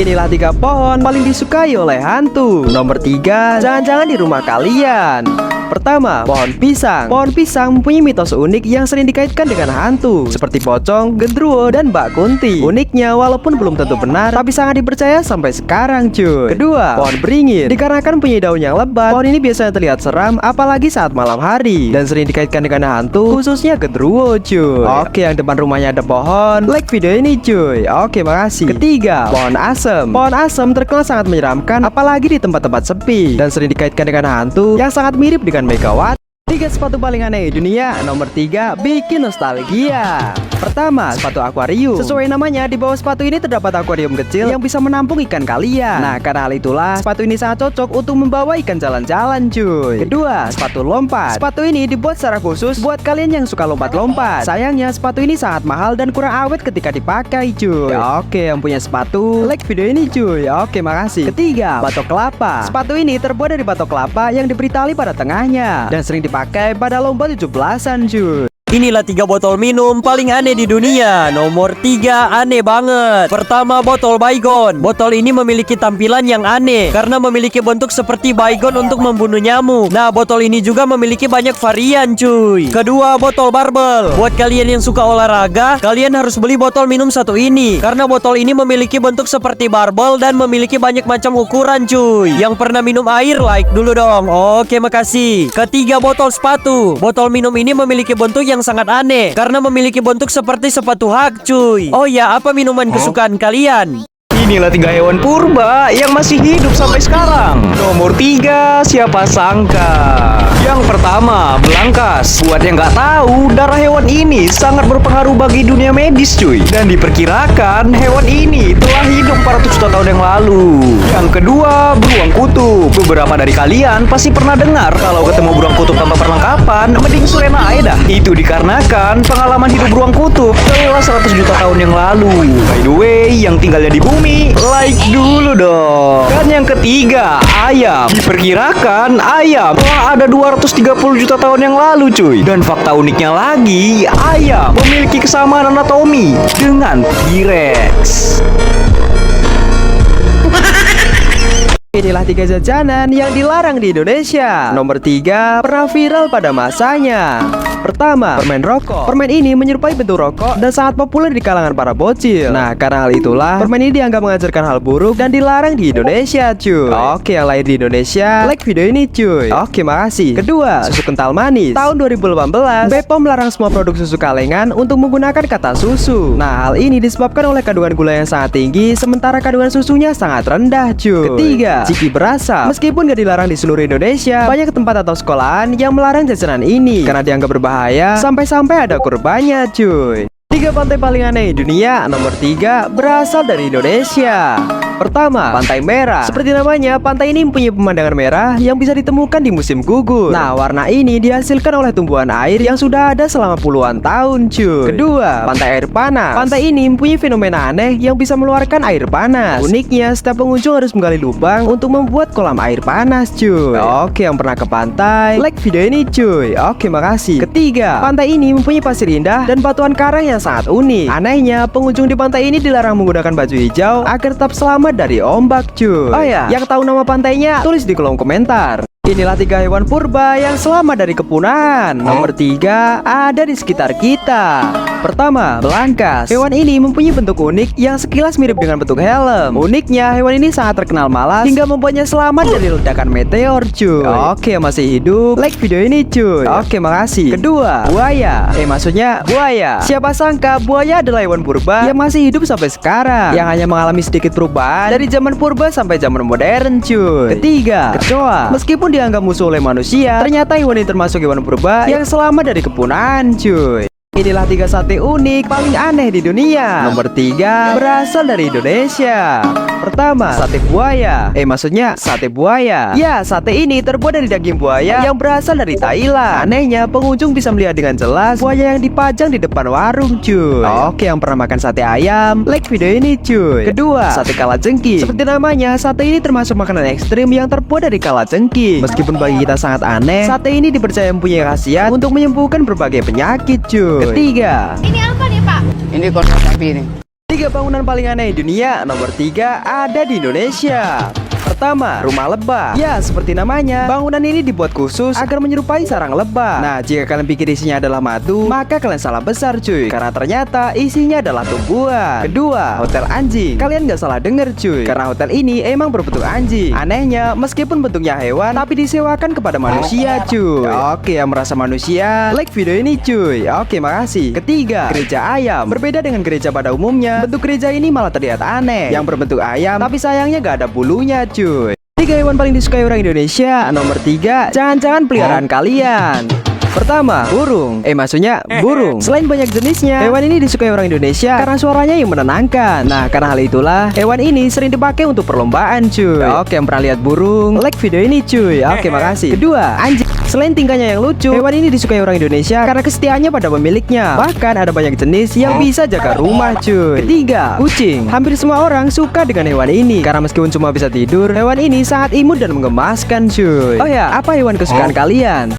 Inilah 3 pohon paling disukai oleh hantu. Nomor 3, jangan-jangan di rumah kalian. Pertama, pohon pisang. Pohon pisang mempunyai mitos unik yang sering dikaitkan dengan hantu, seperti pocong, gendruwo, dan Mbak Kunti. Uniknya, walaupun belum tentu benar, tapi sangat dipercaya sampai sekarang, cuy. Kedua, pohon beringin. Dikarenakan punya daun yang lebat, pohon ini biasanya terlihat seram, apalagi saat malam hari, dan sering dikaitkan dengan hantu, khususnya gendruwo, cuy. Oke, yang depan rumahnya ada pohon. Like video ini, cuy. Oke, makasih. Ketiga, pohon asem. Pohon asem terkenal sangat menyeramkan, apalagi di tempat-tempat sepi, dan sering dikaitkan dengan hantu yang sangat mirip dengan Megawati. 3 sepatu paling aneh di dunia. Nomor 3, bikin nostalgia. Pertama, sepatu akuarium. Sesuai namanya, di bawah sepatu ini terdapat akuarium kecil yang bisa menampung ikan kalian. Nah, karena hal itulah sepatu ini sangat cocok untuk membawa ikan jalan-jalan, cuy. Kedua, sepatu lompat. Sepatu ini dibuat secara khusus buat kalian yang suka lompat-lompat. Sayangnya, sepatu ini sangat mahal dan kurang awet ketika dipakai, cuy. Oke, yang punya sepatu, like video ini, cuy. Oke, makasih. Ketiga, batok kelapa. Sepatu ini terbuat dari batok kelapa yang diberi tali pada tengahnya dan sering dipakai pada lomba 17-an, cuy. Inilah 3 botol minum paling aneh di dunia. Nomor 3, aneh banget. Pertama, botol Baygon. Botol ini memiliki tampilan yang aneh karena memiliki bentuk seperti Baygon untuk membunuh nyamuk. Nah, botol ini juga memiliki banyak varian, cuy. Kedua, botol Barbel. Buat kalian yang suka olahraga, kalian harus beli botol minum satu ini karena botol ini memiliki bentuk seperti barbel dan memiliki banyak macam ukuran, cuy. Yang pernah minum air, like dulu dong. Oke, makasih. Ketiga, botol sepatu. Botol minum ini memiliki bentuk yang sangat aneh karena memiliki bentuk seperti sepatu hak, cuy. Oh ya, apa minuman kesukaan kalian? Inilah 3 hewan purba yang masih hidup sampai sekarang. Nomor 3, siapa sangka. Yang pertama, belangkas. Buat yang nggak tahu, darah hewan ini sangat berpengaruh bagi dunia medis, cuy. Dan diperkirakan hewan ini telah hidup 400 juta tahun yang lalu. Yang kedua, beruang kutub. Beberapa dari kalian pasti pernah dengar kalau ketemu beruang kutub tanpa perlengkapan, mending surena aja dah. Itu dikarenakan pengalaman hidup beruang kutub telah 100 juta tahun yang lalu. By the way, yang tinggalnya di bumi, like dulu dong. Dan yang ketiga, ayam. Diperkirakan ayam telah ada 230 juta tahun yang lalu, cuy. Dan fakta uniknya lagi, ayam memiliki kesamaan anatomi dengan T-Rex. Inilah 3 jajanan yang dilarang di Indonesia. Nomor 3, pernah viral pada masanya. Pertama, permen rokok. Permen ini menyerupai bentuk rokok dan sangat populer di kalangan para bocil. Nah, karena hal itulah permen ini dianggap mengajarkan hal buruk dan dilarang di Indonesia, cuy. Oke, yang lahir di Indonesia, like video ini, cuy. Oke, makasih. Kedua, susu kental manis. Tahun 2018, BPOM melarang semua produk susu kalengan untuk menggunakan kata susu. Nah, hal ini disebabkan oleh kandungan gula yang sangat tinggi, sementara kandungan susunya sangat rendah, cuy. Ketiga, ciki berasap. Meskipun gak dilarang di seluruh Indonesia, banyak tempat atau sekolahan yang melarang jajanan ini karena dianggap berbahaya, sampai-sampai ada korbannya, cuy. 3 pantai paling aneh di dunia. Nomor 3, berasal dari Indonesia. Pertama, Pantai Merah. Seperti namanya, pantai ini mempunyai pemandangan merah yang bisa ditemukan di musim gugur. Nah, warna ini dihasilkan oleh tumbuhan air yang sudah ada selama puluhan tahun, cuy. Kedua, Pantai Air Panas. Pantai ini mempunyai fenomena aneh yang bisa mengeluarkan air panas. Uniknya, setiap pengunjung harus menggali lubang untuk membuat kolam air panas, cuy. Oke, yang pernah ke pantai, like video ini, cuy. Oke, makasih. Ketiga, pantai ini mempunyai pasir indah dan batuan karang yang sangat unik. Anehnya, pengunjung di pantai ini dilarang menggunakan baju hijau agar tetap selamat dari ombak, cuy. Oh ya, yang tahu nama pantainya tulis di kolom komentar. Inilah 3 hewan purba yang selamat dari kepunahan. Nomor 3, ada di sekitar kita. Pertama, belangkas. Hewan ini mempunyai bentuk unik yang sekilas mirip dengan bentuk helm. Uniknya, hewan ini sangat terkenal malas hingga membuatnya selamat dari ledakan meteor, cuy. Oke, masih hidup, like video ini, cuy. Oke, makasih. Kedua, buaya. Maksudnya buaya. Siapa sangka buaya adalah hewan purba yang masih hidup sampai sekarang, yang hanya mengalami sedikit perubahan dari zaman purba sampai zaman modern, cuy. Ketiga, kecoa. Meskipun dianggap musuh oleh manusia, ternyata hewan ini termasuk hewan purba yang selamat dari kepunahan, cuy. Inilah 3 sate unik paling aneh di dunia. Nomor 3, berasal dari Indonesia. Pertama, sate buaya. Maksudnya sate buaya. Ya, sate ini terbuat dari daging buaya yang berasal dari Thailand. Anehnya, pengunjung bisa melihat dengan jelas buaya yang dipajang di depan warung, cuy. Oke, yang pernah makan sate ayam, like video ini, cuy. Kedua, sate kalajengking. Seperti namanya, sate ini termasuk makanan ekstrim yang terbuat dari kalajengking. Meskipun bagi kita sangat aneh, sate ini dipercaya mempunyai khasiat untuk menyembuhkan berbagai penyakit, cuy. Ketiga, Ini apa nih, Pak? Ini kornet sapi ini. 3 3 bangunan paling aneh di dunia. Nomor 3 ada di Indonesia. Pertama, rumah lebah. Ya, seperti namanya, bangunan ini dibuat khusus agar menyerupai sarang lebah. Nah, jika kalian pikir isinya adalah madu, maka kalian salah besar cuy, karena ternyata isinya adalah tumbuhan. Kedua, hotel anjing. Kalian gak salah denger cuy, karena hotel ini emang berbentuk anjing. Anehnya, meskipun bentuknya hewan, tapi disewakan kepada manusia cuy. Oke, yang merasa manusia, like video ini cuy. Oke, makasih. Ketiga, gereja ayam. Berbeda dengan gereja pada umumnya, bentuk gereja ini malah terlihat aneh, yang berbentuk ayam, tapi sayangnya gak ada bulunya cuy. 3 hewan paling disukai orang Indonesia. Nomor 3, jangan-jangan peliharaan kalian. Pertama, burung. Maksudnya burung. Selain banyak jenisnya, hewan ini disukai orang Indonesia karena suaranya yang menenangkan. Nah, karena hal itulah, hewan ini sering dipakai untuk perlombaan cuy. Oke, yang pernah lihat burung, like video ini cuy. Oke, makasih. Kedua, anjing. Selain tingkahnya yang lucu, hewan ini disukai orang Indonesia karena kesetiaannya pada pemiliknya. Bahkan ada banyak jenis yang bisa jaga rumah cuy. Ketiga, kucing. Hampir semua orang suka dengan hewan ini karena meskipun cuma bisa tidur, hewan ini sangat imut dan menggemaskan cuy. Oh ya, apa hewan kesukaan kalian?